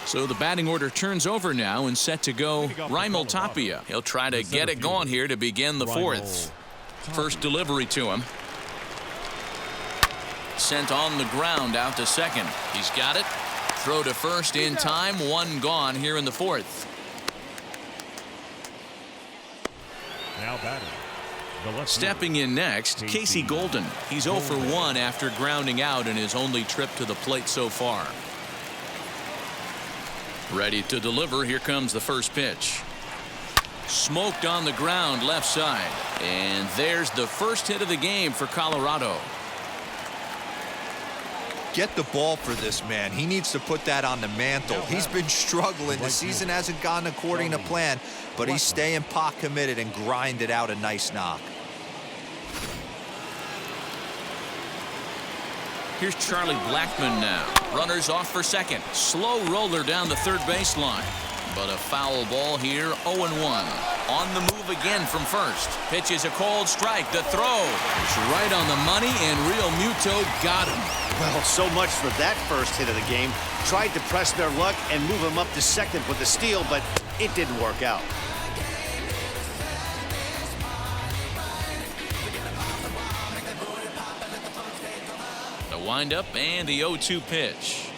So the batting order turns over now and set to go Raimel Tapia. He'll try to get it going here to begin the fourth. First delivery to him. Sent on the ground out to second. He's got it. Throw to first in time. One gone here in the fourth. Now batting. Stepping in next, Casey Golden. He's 0 for 1 after grounding out in his only trip to the plate so far. Ready to deliver. Here comes the first pitch. Smoked on the ground left side. And there's the first hit of the game for Colorado. Get the ball for this man. He needs to put that on the mantle. He's been struggling. The season hasn't gone according to plan, but he's staying pot committed and grinded out a nice knock. Here's Charlie Blackmon now. Runners off for second. Slow roller down the third baseline. But a foul ball here, 0-1. On the move again from first. Pitch is a cold strike. The throw is right on the money, and Real Muto got him. Well, so much for that first hit of the game. Tried to press their luck and move him up to second with the steal, but it didn't work out. The windup and the 0-2 pitch.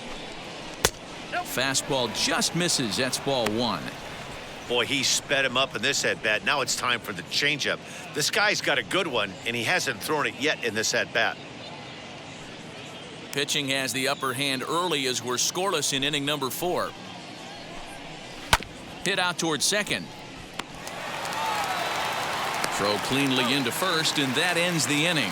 Fastball just misses. That's ball one. Boy, he sped him up in this at-bat. Now it's time for the changeup. This guy's got a good one, and he hasn't thrown it yet in this at-bat. Pitching has the upper hand early as we're scoreless in inning number 4. Hit out towards second. Throw cleanly into first, and that ends the inning.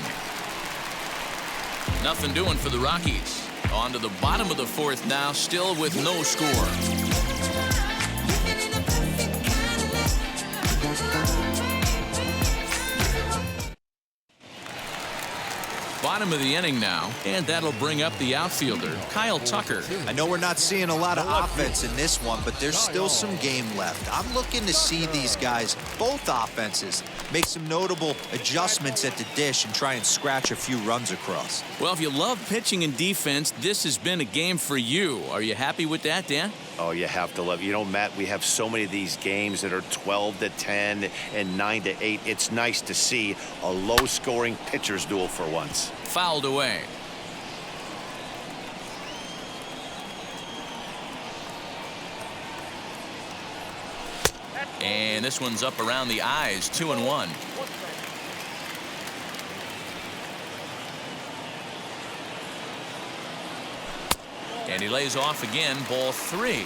Nothing doing for the Rockies. On to the bottom of the fourth now, still with no score. Bottom of the inning now, and that'll bring up the outfielder, Kyle Tucker. I know we're not seeing a lot of offense in this one, but there's still some game left. I'm looking to see these guys, both offenses, make some notable adjustments at the dish and try and scratch a few runs across. Well, if you love pitching and defense, this has been a game for you. Are you happy with that, Dan? Oh, you have to love it. You know, Matt, we have so many of these games that are 12-10 and 9-8. It's nice to see a low-scoring pitcher's duel for once. Fouled away. And this one's up around the eyes, 2-1. And he lays off again, ball 3.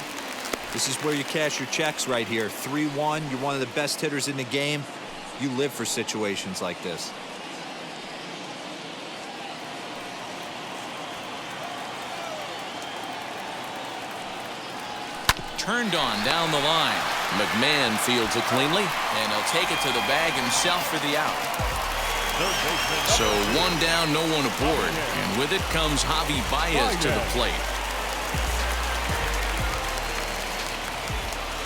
This is where you cash your checks right here. 3-1. You're one of the best hitters in the game. You live for situations like this. Turned on down the line. McMahon fields it cleanly, and he'll take it to the bag himself for the out. So one down, no one aboard, and with it comes Javi Baez to the plate.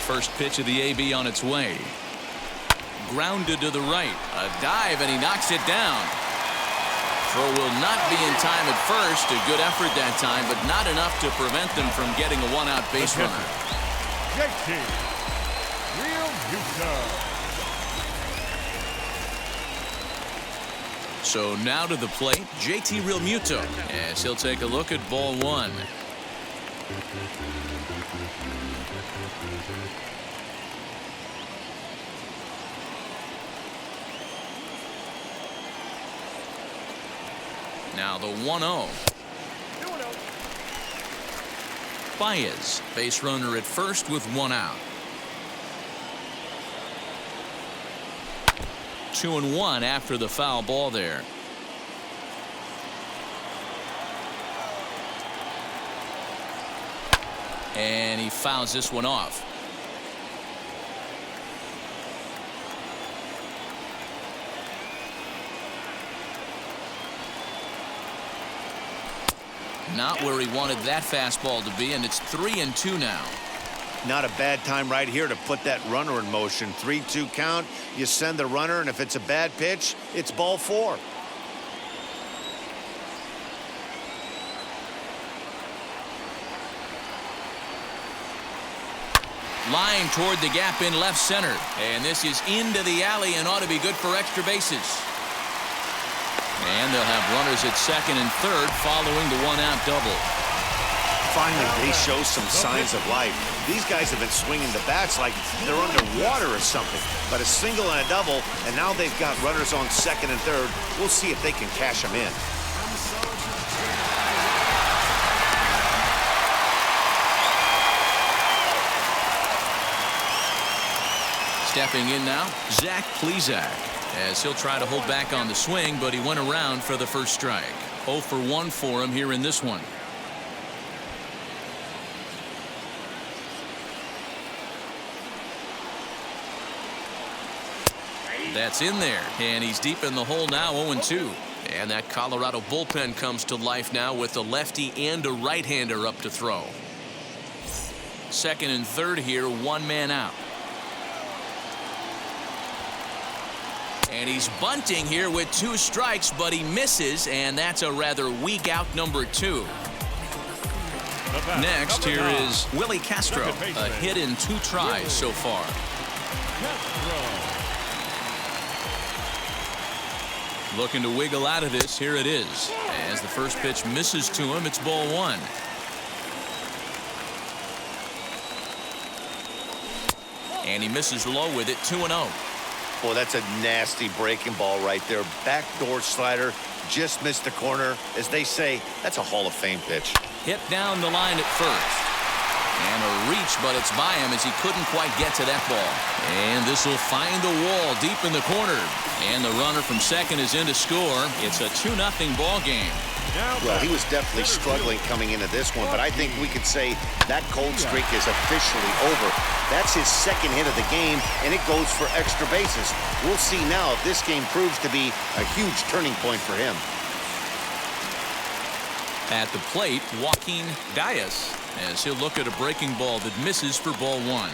First pitch of the AB on its way. Grounded to the right. A dive, and he knocks it down. Throw will not be in time at first. A good effort that time, but not enough to prevent them from getting a one-out base runner. So now to the plate, JT Realmuto, as he'll take a look at ball 1. Now the 1-0. Baez, base runner at first with 1 out. 2-1 after the foul ball there. And he fouls this one off. Not where he wanted that fastball to be, and it's 3-2 now. Not a bad time right here to put that runner in motion. 3-2 count. You send the runner, and if it's a bad pitch, it's ball 4. Line toward the gap in left center. And this is into the alley and ought to be good for extra bases. And they'll have runners at second and third following the one-out double. Finally, they show some signs of life. These guys have been swinging the bats like they're underwater or something. But a single and a double, and now they've got runners on second and third. We'll see if they can cash them in. Stepping in now, Zach Plesac, as he'll try to hold back on the swing, but he went around for the first strike. 0 for 1 for him here in this one. That's in there, and he's deep in the hole now, 0-2. And that Colorado bullpen comes to life now with a lefty and a right-hander up to throw. Second and third here, one man out. And he's bunting here with 2 strikes, but he misses, and that's a rather weak out, number 2. Next, here is Willie Castro, a hit in 2 tries so far. Looking to wiggle out of this. Here it is. As the first pitch misses to him, it's ball 1. And he misses low with it, 2-0. Boy, that's a nasty breaking ball right there. Backdoor slider, just missed the corner. As they say, that's a Hall of Fame pitch. Hit down the line at first. And a reach, but it's by him as he couldn't quite get to that ball. And this will find the wall deep in the corner. And the runner from second is in to score. It's a 2-0 ball game. Well, he was definitely struggling coming into this one, but I think we could say that cold streak is officially over. That's his second hit of the game, and it goes for extra bases. We'll see now if this game proves to be a huge turning point for him. At the plate, Joaquin Diaz, as he'll look at a breaking ball that misses for ball 1.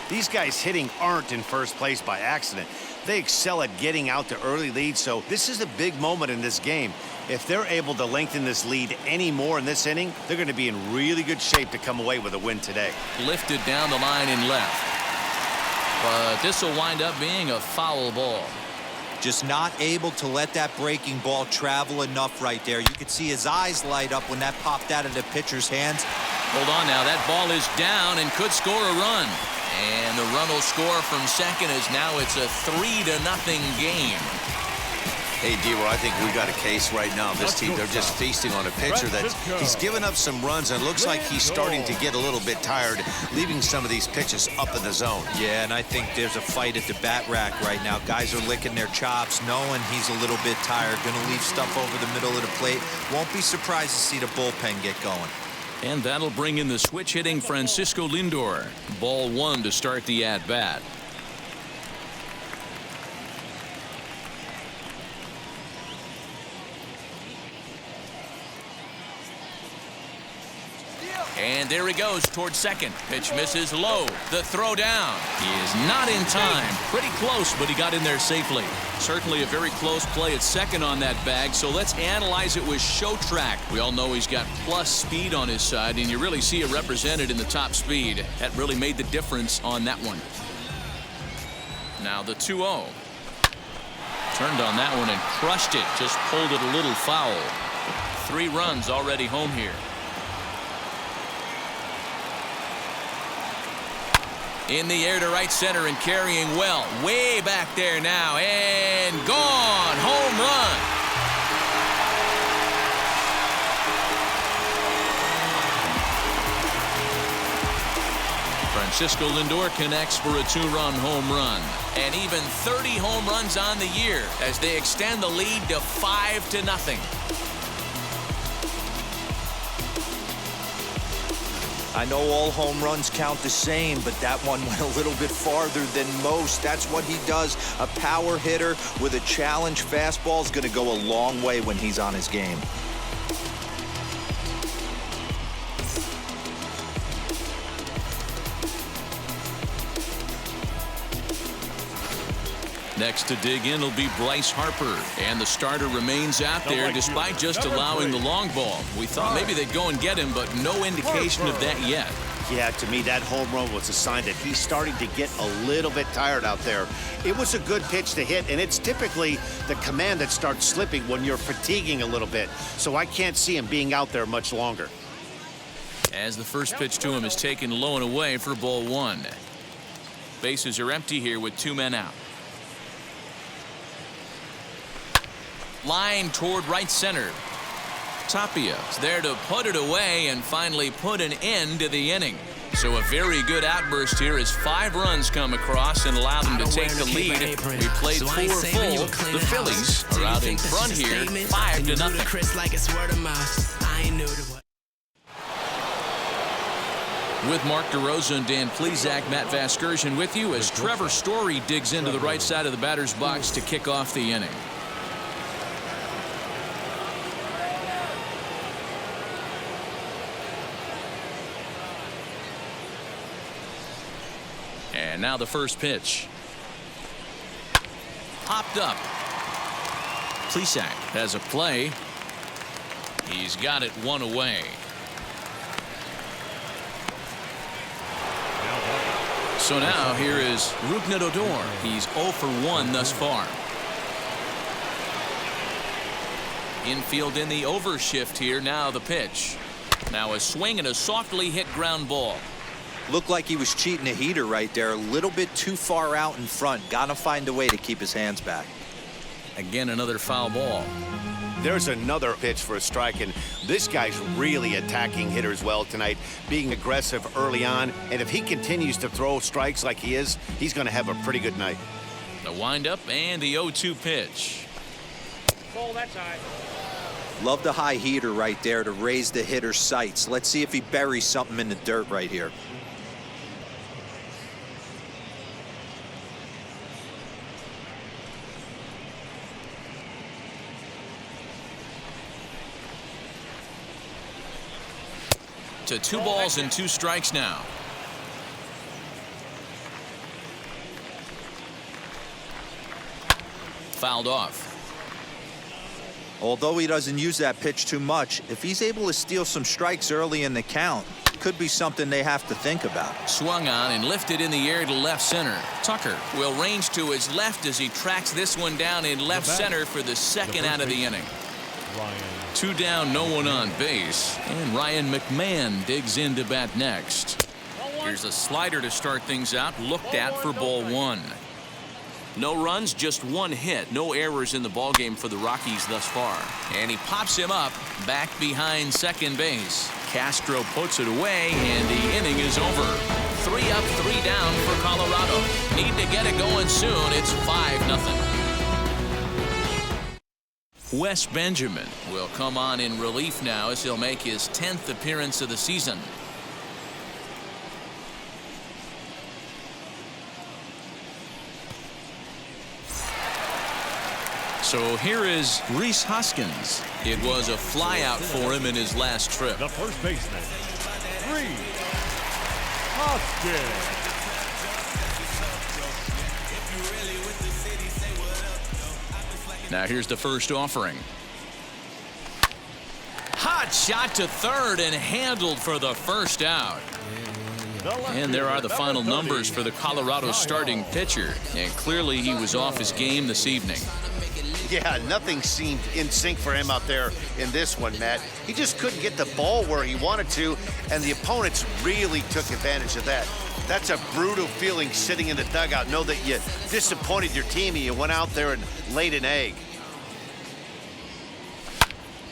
These guys hitting aren't in first place by accident. They excel at getting out to early leads, so this is a big moment in this game. If they're able to lengthen this lead any more in this inning, they're going to be in really good shape to come away with a win today. Lifted down the line in left. But this will wind up being a foul ball. Just not able to let that breaking ball travel enough right there. You could see his eyes light up when that popped out of the pitcher's hands. Hold on now. That ball is down and could score a run. And the run will score from second as now it's a 3-0 game. Hey, D-Roy, I think we got a case right now. This team, they're just feasting on a pitcher that he's given up some runs and looks like he's starting to get a little bit tired, leaving some of these pitches up in the zone. Yeah, and I think there's a fight at the bat rack right now. Guys are licking their chops, knowing he's a little bit tired, going to leave stuff over the middle of the plate. Won't be surprised to see the bullpen get going. And that'll bring in the switch-hitting Francisco Lindor. Ball 1 to start the at-bat. And there he goes towards second. Pitch misses low. The throw down. He is not in time. Pretty close, but he got in there safely. Certainly a very close play at second on that bag, so let's analyze it with Show Track. We all know he's got plus speed on his side, and you really see it represented in the top speed. That really made the difference on that one. Now the 2-0. Turned on that one and crushed it. Just pulled it a little foul. 3 runs already home here. In the air to right center and carrying well. Way back there now. And gone. Home run. Francisco Lindor connects for a 2-run home run. And even 30 home runs on the year as they extend the lead to 5-0. I know all home runs count the same, but that one went a little bit farther than most. That's what he does. A power hitter with a challenge fastball is going to go a long way when he's on his game. Next to dig in will be Bryce Harper, and the starter remains out there despite just allowing the long ball. We thought maybe they'd go and get him, but no indication of that yet. Yeah, to me, that home run was a sign that he's starting to get a little bit tired out there. It was a good pitch to hit, and it's typically the command that starts slipping when you're fatiguing a little bit. So I can't see him being out there much longer. As the first pitch to him is taken low and away for ball one. Bases are empty here with 2 men out. Line toward right center. Tapia is there to put it away and finally put an end to the inning. So a very good outburst here as 5 runs come across and allow them to take the lead. We played 4 full. The Phillies are out in front here, 5-0. With Mark DeRosa and Dan Plesac, Matt Vasgersian with you as Trevor Story digs into the right side of the batter's box to kick off the inning. And now the first pitch. Popped up. Plesac has a play. He's got it 1 away. So now here is Rougned Odor. He's 0 for 1 thus far. Infield in the overshift here. Now the pitch. Now a swing and a softly hit ground ball. Looked like he was cheating a heater right there. A little bit too far out in front. Gotta find a way to keep his hands back. Again, another foul ball. There's another pitch for a strike, and this guy's really attacking hitters well tonight, being aggressive early on. And if he continues to throw strikes like he is, he's going to have a pretty good night. The windup and the 0-2 pitch. Ball that side. Love the high heater right there to raise the hitter's sights. Let's see if he buries something in the dirt right here. To 2 balls and 2 strikes now. Fouled off. Although he doesn't use that pitch too much, if he's able to steal some strikes early in the count, could be something they have to think about. Swung on and lifted in the air to left center. Tucker will range to his left as he tracks this one down in left center for the second out of the inning. 2 down, no one on base, and Ryan McMahon digs in to bat next. Here's a slider to start things out, looked at for ball 1. No runs, just 1 hit. No errors in the ballgame for the Rockies thus far. And he pops him up back behind second base. Castro puts it away, and the inning is over. 3 up, 3 down for Colorado. Need to get it going soon. It's 5-0. Wes Benjamin will come on in relief now as he'll make his 10th appearance of the season. So here is Rhys Hoskins. It was a flyout for him in his last trip. The first baseman, Rhys Hoskins. Now here's the first offering. Hot shot to third and handled for the first out. And there are the final numbers for the Colorado starting pitcher. And clearly he was off his game this evening. Yeah, nothing seemed in sync for him out there in this one, Matt. He just couldn't get the ball where he wanted to, and the opponents really took advantage of that. That's a brutal feeling sitting in the dugout. Know that you disappointed your team and you went out there and laid an egg.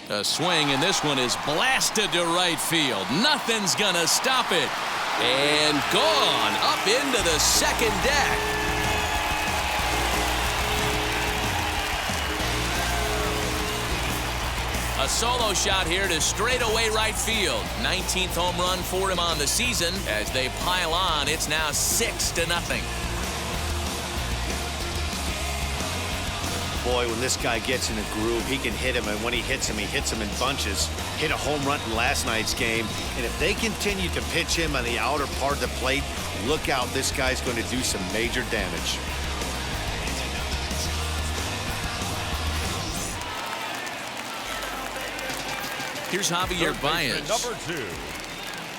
A swing, and this one is blasted to right field. Nothing's gonna stop it. And gone up into the second deck. A solo shot here to straightaway right field. 19th home run for him on the season. As they pile on, it's now 6-0. Boy, when this guy gets in a groove, he can hit him, and when he hits him in bunches. Hit a home run in last night's game, and if they continue to pitch him on the outer part of the plate, look out, this guy's going to do some major damage. Here's Javier Baez. Number 2,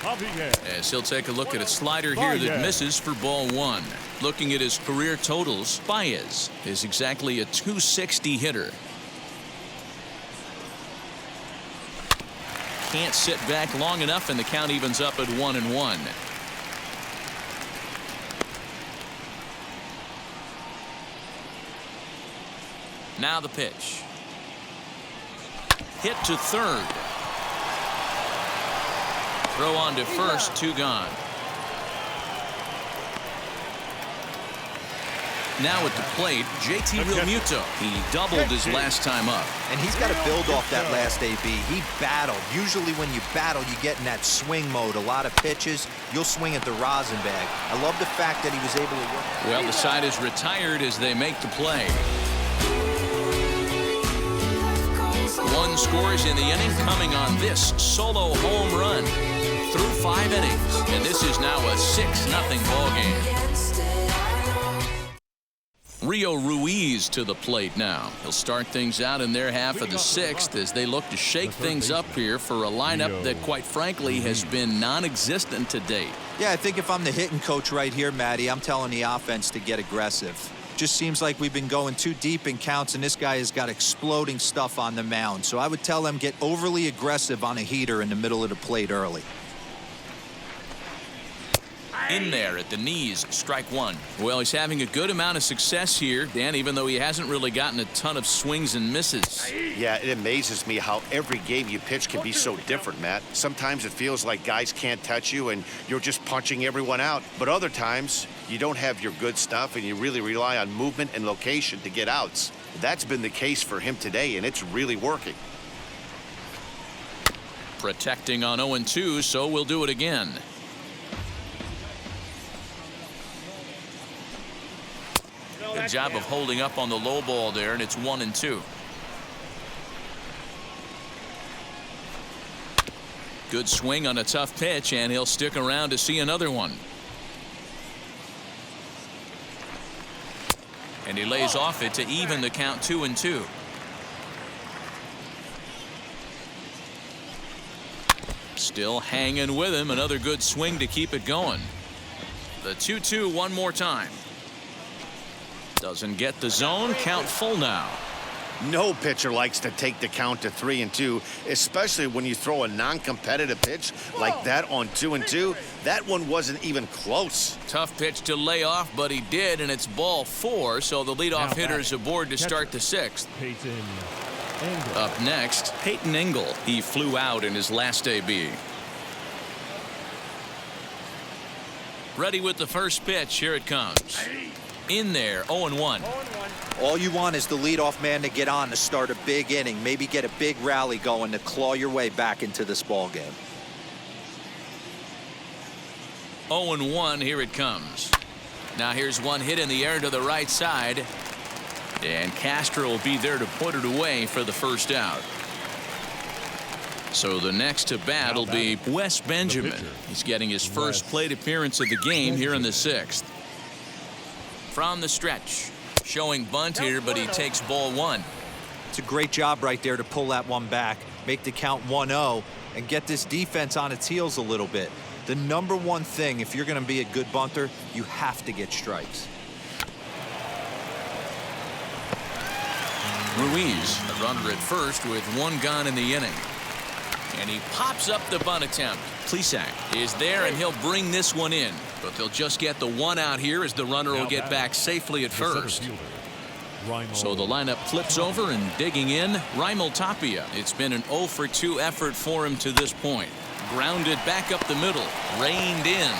Javier. As he'll take a look at a slider here that misses for ball one. Looking at his career totals, Baez is exactly a .260 hitter. Can't sit back long enough, and the count evens up at 1-1. Now the pitch. Hit to third. Throw on to first, 2 gone. Now at the plate, JT Realmuto. He doubled his last time up. And he's got to build off that last AB. He battled. Usually when you battle, you get in that swing mode. A lot of pitches, you'll swing at the rosin bag. I love the fact that he was able to work. Well, the side is retired as they make the play. 1 scores in the inning, coming on this solo home run through 5 innings. And this is now a 6-0 ball game. Rio Ruiz to the plate now. He'll start things out in their half of the 6th as they look to shake things up here for a lineup that, quite frankly, has been non-existent to date. Yeah, I think if I'm the hitting coach right here, Matty, I'm telling the offense to get aggressive. Just seems like we've been going too deep in counts, and this guy has got exploding stuff on the mound. So I would tell them get overly aggressive on a heater in the middle of the plate early. In there at the knees, strike 1. Well, he's having a good amount of success here, Dan, even though he hasn't really gotten a ton of swings and misses. Yeah, it amazes me how every game you pitch can be so different, Matt. Sometimes it feels like guys can't touch you and you're just punching everyone out. But other times, you don't have your good stuff and you really rely on movement and location to get outs. That's been the case for him today, and it's really working. Protecting on 0-2, so we'll do it again. Good job of holding up on the low ball there, and it's 1-2. Good swing on a tough pitch, and he'll stick around to see another one. And he lays off it to even the count 2-2. Still hanging with him. Another good swing to keep it going. The 2-2 one more time. Doesn't get the zone. Count full now. No pitcher likes to take the count to 3-2, especially when you throw a non-competitive pitch like that on 2-2. That one wasn't even close. Tough pitch to lay off, but he did, and it's ball 4, so the leadoff hitter is aboard to start the 6th. Up next, Peyton Engel. He flew out in his last AB. Ready with the first pitch. Here it comes. In there, 0-1. All you want is the leadoff man to get on to start a big inning, maybe get a big rally going to claw your way back into this ball game. 0-1, here it comes. Now here's one hit in the air to the right side, and Castro will be there to put it away for the first out. So the next to bat will be Wes Benjamin. He's getting his first plate appearance of the game here in the 6th. From the stretch, showing bunt here, but he takes ball 1. It's a great job right there to pull that one back, make the count 1-0, and get this defense on its heels a little bit. The number one thing, if you're going to be a good bunter, you have to get strikes. Ruiz, a runner at first with 1 gone in the inning. And he pops up the bunt attempt. Plesac is there, and he'll bring this one in. But they'll just get the 1 out here as the runner will get back safely at first. So the lineup flips over, and digging in, Raimel Tapia. It's been an 0-for-2 effort for him to this point. Grounded back up the middle. Reined in.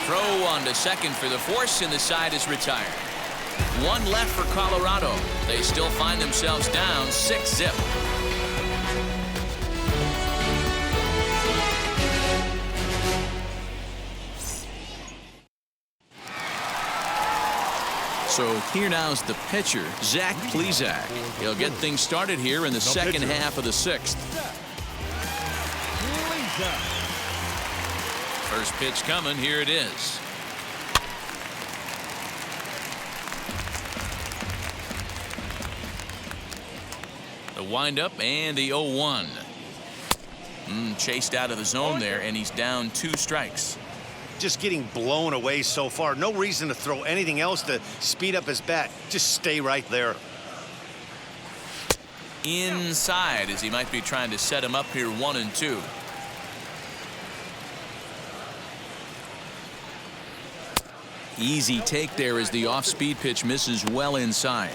Throw on to second for the force, and the side is retired. 1 left for Colorado. They still find themselves down 6-0. So here now's the pitcher, Zach Plesac. He'll get things started here in the second half of the 6th. First pitch coming. Here it is. The windup and the 0-1. Chased out of the zone there, and he's down 2 strikes. Just getting blown away so far. No reason to throw anything else to speed up his bat. Just stay right there. Inside, as he might be trying to set him up here 1-2. Easy take there as the off-speed pitch misses well inside.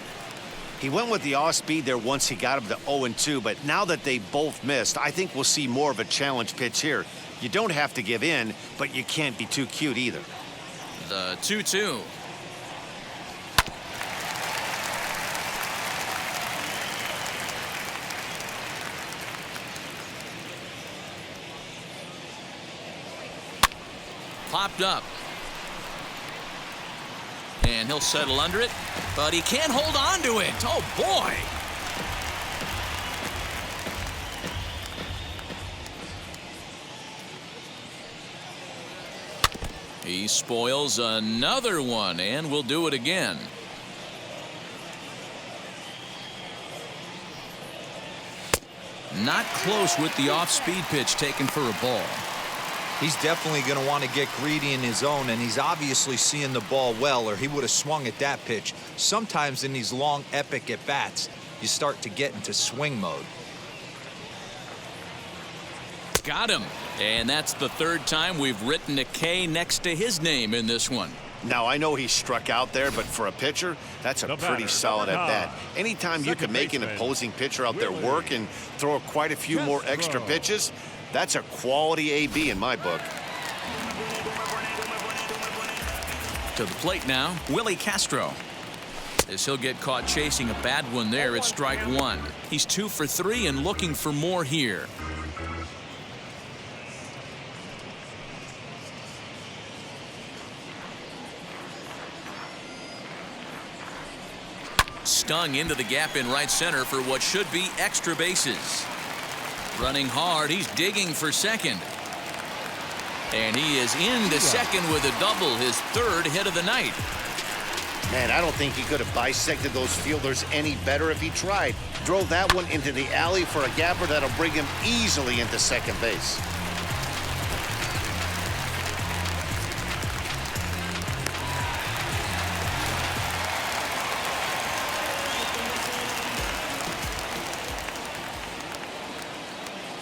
He went with the off-speed there once he got him to 0-2, but now that they both missed, I think we'll see more of a challenge pitch here. You don't have to give in, but you can't be too cute either. The 2-2. Popped up. And he'll settle under it, but he can't hold on to it. Oh, boy. He spoils another one, and will do it again. Not close with the off-speed pitch taken for a ball. He's definitely going to want to get greedy in his zone, and he's obviously seeing the ball well, or he would have swung at that pitch. Sometimes in these long, epic at-bats, you start to get into swing mode. Got him. And that's the 3rd time we've written a K next to his name in this one. Now, I know he struck out there, but for a pitcher, that's a pretty solid at bat. Anytime you can make an opposing pitcher out there work and throw quite a few more extra pitches, that's a quality AB in my book. To the plate now, Willie Castro. As he'll get caught chasing a bad one there at strike 1. He's 2 for 3 and looking for more here. Stung into the gap in right center for what should be extra bases. Running hard, he's digging for second. And he is into second with a double, his 3rd hit of the night. Man, I don't think he could have bisected those fielders any better if he tried. Drove that one into the alley for a gapper that'll bring him easily into second base.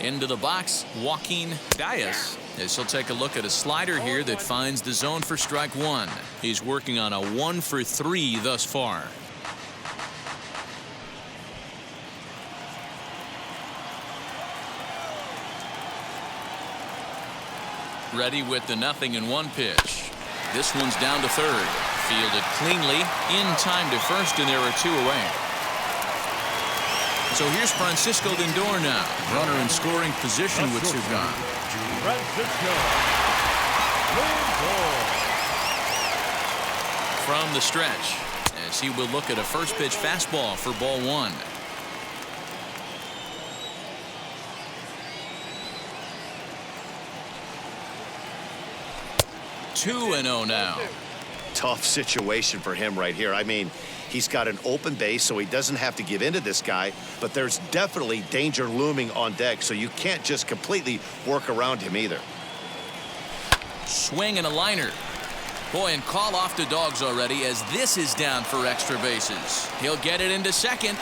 Into the box, Joaquin Diaz, as he'll take a look at a slider here that finds the zone for strike 1. He's working on a 1 for 3 thus far. Ready with the 0-1 pitch. This one's down to 3rd. Fielded cleanly, in time to 1st, and there are 2 away. So here's Francisco Lindor now. Runner in scoring position with 2 gone. Francisco Lindor. From the stretch, as he will look at a first pitch fastball for ball 1. Two and 0 now. Tough situation for him right here. I mean, he's got an open base, so he doesn't have to give in to this guy, but there's definitely danger looming on deck, so you can't just completely work around him either. Swing and a liner. Boy, and call off the dogs already as this is down for extra bases. He'll get it into second.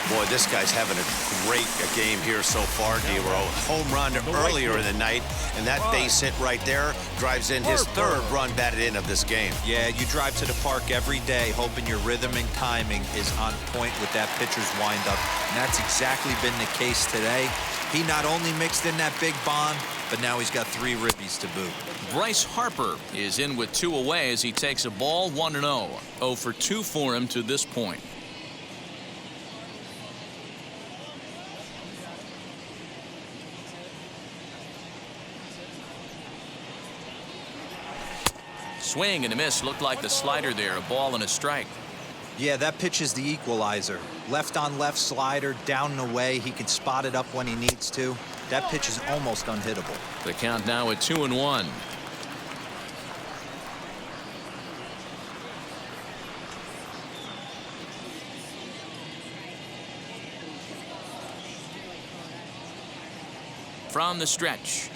Boy, this guy's having a great game here so far, D-Row. Home run earlier in the night, and that base hit right there drives in his 3rd run batted in of this game. Yeah, you drive to the park every day hoping your rhythm and timing is on point with that pitcher's windup, and that's exactly been the case today. He not only mixed in that big bomb, but now he's got 3 ribbies to boot. Bryce Harper is in with 2 away as he takes a ball 1-0. 0 for 2 for him to this point. Swing and a miss. Looked like the slider there. A ball and a strike. Yeah, that pitch is the equalizer. Left on left slider, down and away. He can spot it up when he needs to. That pitch is almost unhittable. The count now at 2-1. from the stretch.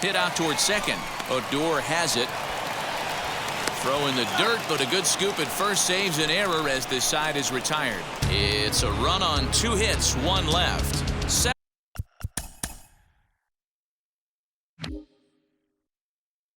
Hit out towards second. Odor has it. Throw in the dirt, but a good scoop at first saves an error as this side is retired. It's a run on 2 hits, 1 left.